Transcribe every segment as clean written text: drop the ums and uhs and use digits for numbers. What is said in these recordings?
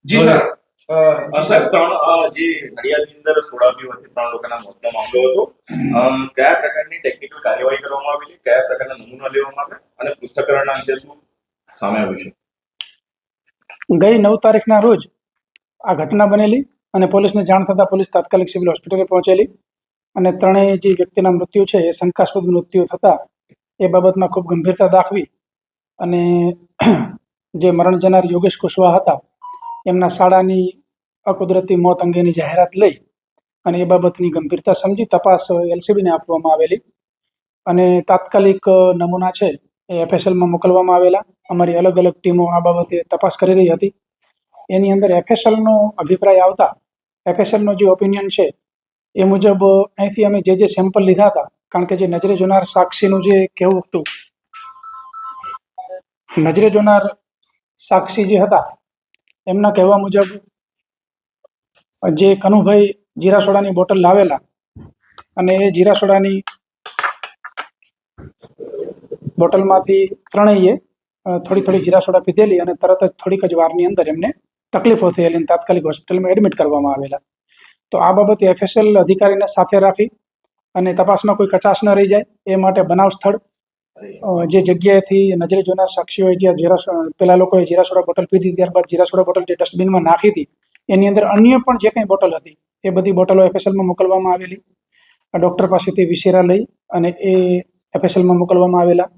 જી sir sir ત્રણ જે નડિયાદની અંદર સોડા પીવાથી 3 લોકોના મોતનો મામલો હતો કયા પ્રકારની ટેકનિકલ કાર્યવાહી કરવામાં આવેલી કયા પ્રકારના નમૂના લેવામાં આવ્યા અને પૃથ્થકરણના અંતે શું સામે આવ્યું છે? ગઈ 9 તારીખના રોજ આ ઘટના બનેલી અને પોલીસને જાણ થતાં પોલીસ તાત્કાલિક સિવિલ હોસ્પિટલે પહોંચેલી અને ત્રણેય જે વ્યક્તિના મૃત્યુ છે એ શંકાસ્પદ મૃત્યુ થતાં એ બાબતમાં ખૂબ ગંભીરતા દાખવી અને જે મરણ જનાર યોગેશ કુશવાહા હતા એમના શાળાની અકુદરતી મોત અંગેની જાહેરાત લઈ અને એ બાબતની ગંભીરતા સમજી તપાસ એલસીબીને આપવામાં આવેલી અને તાત્કાલિક નમૂના છે એ એફએસએલમાં મોકલવામાં આવેલા. અમારી અલગ અલગ ટીમો આ બાબતે તપાસ કરી રહી હતી. એની અંદર એફએસએલનો અભિપ્રાય આવતા એફએસએલનો જે ઓપિનિયન છે એ મુજબ અહીંથી અમે જે સેમ્પલ લીધા હતા, કારણ કે જે નજરે જોનાર સાક્ષીનું જે કહેવું હતું, નજરે જોનાર સાક્ષી જે હતા એમના કહેવા મુજબ જે કનુભાઈ જીરા સોડાની બોટલ લાવેલા અને એ જીરા સોડાની બોટલમાંથી ત્રણેયે થોડી જીરા સોડા પીધેલી અને તરત જ થોડીક જ વારની અંદર એમને તકલીફો થયેલી અને તાત્કાલિક હોસ્પિટલમાં એડમિટ કરવામાં આવેલા. તો આ બાબતે એફએસએલ અધિકારીને સાથે રાખી અને તપાસમાં કોઈ કચાશ ન રહી જાય એ માટે બનાવ સ્થળ જે જગ્યાએથી નજરે જોનાર સાક્ષીઓએ જ્યાં પેલા લોકોએ જીરા સોડા બોટલ પીધી, ત્યારબાદ જીરા સોડા બોટલ જે ડસ્ટબિનમાં નાખી હતી એની અંદર અન્ય પણ જે કંઈ બોટલ હતી એ બધી બોટલો એફએસએલમાં મોકલવામાં આવેલી. ડૉક્ટર પાસેથી વિશેરા લઈ અને એ એફએસએલમાં મોકલવામાં આવેલા.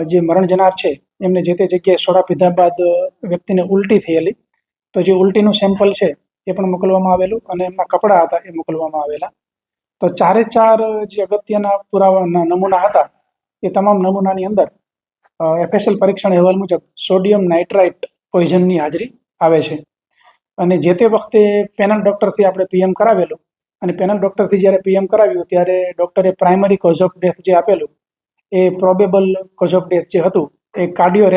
જે મરણ જનાર છે એમને જે તે જગ્યાએ સોડા પીધા બાદ વ્યક્તિને ઉલટી થયેલી, તો જે ઉલટીનું સેમ્પલ છે એ પણ મોકલવામાં આવેલું અને એમના કપડાં હતા એ મોકલવામાં આવેલા. તો ચારે ચાર જે અગત્યના પુરાવાના નમૂના હતા એ તમામ નમૂનાની અંદર એફએસએલ પરીક્ષણ અહેવાલ મુજબ સોડિયમ નાઇટ્રાઇટ પોઈઝનની હાજરી આવે છે. અને જે તે વખતે પેનલ ડૉક્ટરથી આપણે પીએમ કરાવેલું અને પેનલ ડૉક્ટરથી જ્યારે પીએમ કરાવ્યું ત્યારે ડૉક્ટરે પ્રાઇમરી કોઝ ઓફ ડેથ જે આપેલું એ પ્રોબેબલ કોઝ ઓફ ડેથ જે હતું એ કાર્ડિયો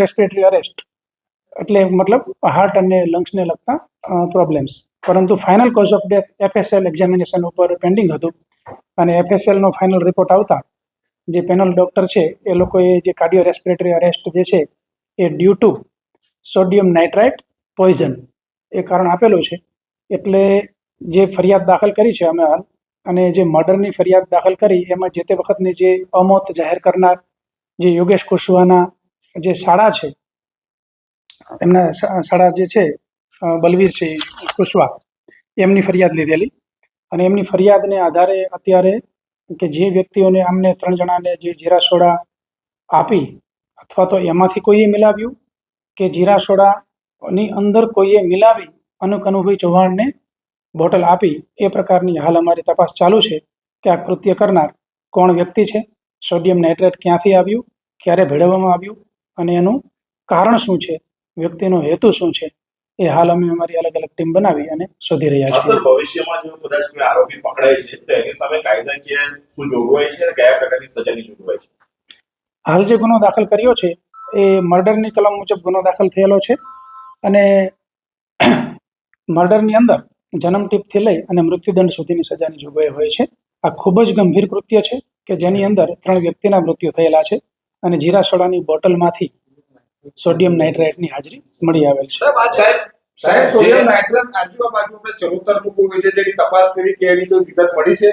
રેસ્પિરેટરી અરેસ્ટ, એટલે મતલબ હાર્ટ અને લંગ્સને લગતા પ્રોબ્લેમ્સ. પરંતુ final cause of death FSL examination ઉપર પેન્ડિંગ હતું અને એફએસએલનો ફાઇનલ રિપોર્ટ આવતા જે પેનલ ડૉક્ટર છે એ લોકોએ જે કાર્ડિયો રેસ્પિરેટરી અરેસ્ટ જે છે એ due to sodium nitrite poison એ કારણ આપેલું છે. એટલે જે ફરિયાદ દાખલ કરી છે અમે હાલ અને જે મર્ડરની ફરિયાદ દાખલ કરી એમાં જે તે વખતની જે અમોત જાહેર કરનાર જે યોગેશ કુશવાહાના જે શાળા છે એમના શાળા જે છે બલવીરસિંહ કુશવાહ એમની ફરિયાદ લીધેલી અને એમની ફરિયાદને આધારે અત્યારે કે જે વ્યક્તિઓને આમને 3 જણાને જે જીરા સોડા આપી અથવા તો એમાંથી કોઈએ મિલાવ્યું કે જીરા સોડાની અંદર કોઈએ મિલાવી અને કનુભાઈ ચૌહાણને બોટલ આપી, એ પ્રકારની હાલ અમારી તપાસ ચાલુ છે કે આ કૃત્ય કરનાર કોણ વ્યક્તિ છે, સોડિયમ નાઇટ્રેટ ક્યાંથી આવ્યું, ક્યારે ભેળવવામાં આવ્યું અને એનું કારણ શું છે, વ્યક્તિનો હેતુ શું છે, એ હાલ અમે અમારી અલગ અલગ ટીમ બનાવી અને શોધી રહ્યા છીએ. ભવિષ્યમાં જો કદાચ કોઈ આરોપી પકડાય છે તો એની સામે કાયદાકીય શું જોગવાઈ છે અને કયા પ્રકારની સજાની જોગવાઈ છે? હાલ જે ગુનો દાખલ કર્યો છે એ મર્ડરની કલમ મુજબ ગુનો દાખલ થયેલો છે અને મર્ડરની અંદર જન્મટીપથી લઈ અને મૃત્યુદંડ સુધીની સજાની જોગવાઈ હોય છે. આ ખૂબ જ ગંભીર કૃત્ય છે કે જેની અંદર 3 વ્યક્તિના મૃત્યુ થયેલા છે અને જીરા સોડાની બોટલમાંથી સોડિયમ નાઇટ્રાઇટની હાજરી મળી આવેલ છે. સાહેબ સોડિયમ નાઇટ્રેટ આજુબાજુ ચરોતર મૂકવું હોય છે, જેની તપાસ કરી કે એની કોઈ વિગત મળી છે?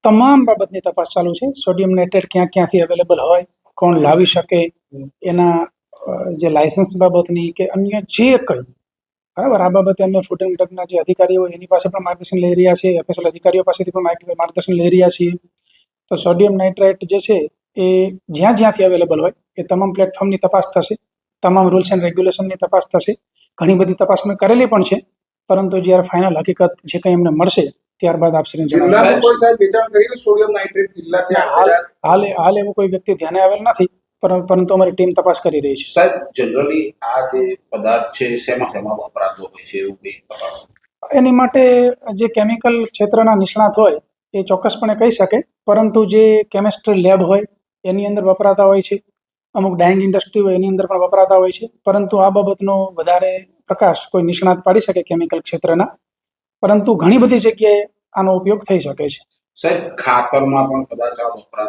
તમામ બાબતની તપાસ ચાલુ છે. સોડિયમ નાઇટ્રેટ ક્યાંથી અવેલેબલ હોય, કોણ લાવી શકે, એના જે લાયસન્સ બાબતની કે અન્ય જે કંઈ, બરાબર, આ બાબતે અમે ફૂડ એન્ડ ડ્રગના જે અધિકારીઓ એની પાસે પણ માર્ગદર્શન લઈ રહ્યા છીએ, એફએસએલ અધિકારીઓ પાસેથી પણ માર્ગદર્શન લઈ રહ્યા છીએ. તો સોડિયમ નાઇટ્રાઇટ જે છે એ જ્યાંથી અવેલેબલ હોય એ તમામ પ્લેટફોર્મની તપાસ થશે, તમામ રૂલ્સ એન્ડ રેગ્યુલેશનની તપાસ થશે. ઘણી બધી તપાસ અમે કરેલી પણ છે, પરંતુ જ્યારે ફાઇનલ હકીકત જે કંઈ અમને મળશે ત્યારબાદ આપશ્રીને હાલ એવો કોઈ વ્યક્તિ ધ્યાને આવેલ નથી, પરંતુ અમારી ટીમ તપાસ કરી રહી છે. સાહેબ જનરલી આ જે પદાર્થ છે શેમાં વપરાતો હોય છે એવું કંઈ? એની માટે જે કેમિકલ ક્ષેત્રના નિષ્ણાત હોય એ ચોક્કસપણે કહી શકે, પરંતુ જે કેમિસ્ટ્રી લેબ હોય એની અંદર વપરાતા હોય છે, અમુક ડાઇંગ ઇન્ડસ્ટ્રી હોય એની અંદર પણ વપરાતા હોય છે, પરંતુ આ બાબતનો વધારે પ્રકાશ કોઈ નિષ્ણાત પાડી શકે કેમિકલ ક્ષેત્રના, પરંતુ ઘણી બધી જગ્યાએ આનો ઉપયોગ થઈ શકે છે. સાહેબ ખાતરમાં પણ કદાચ આ વપરાય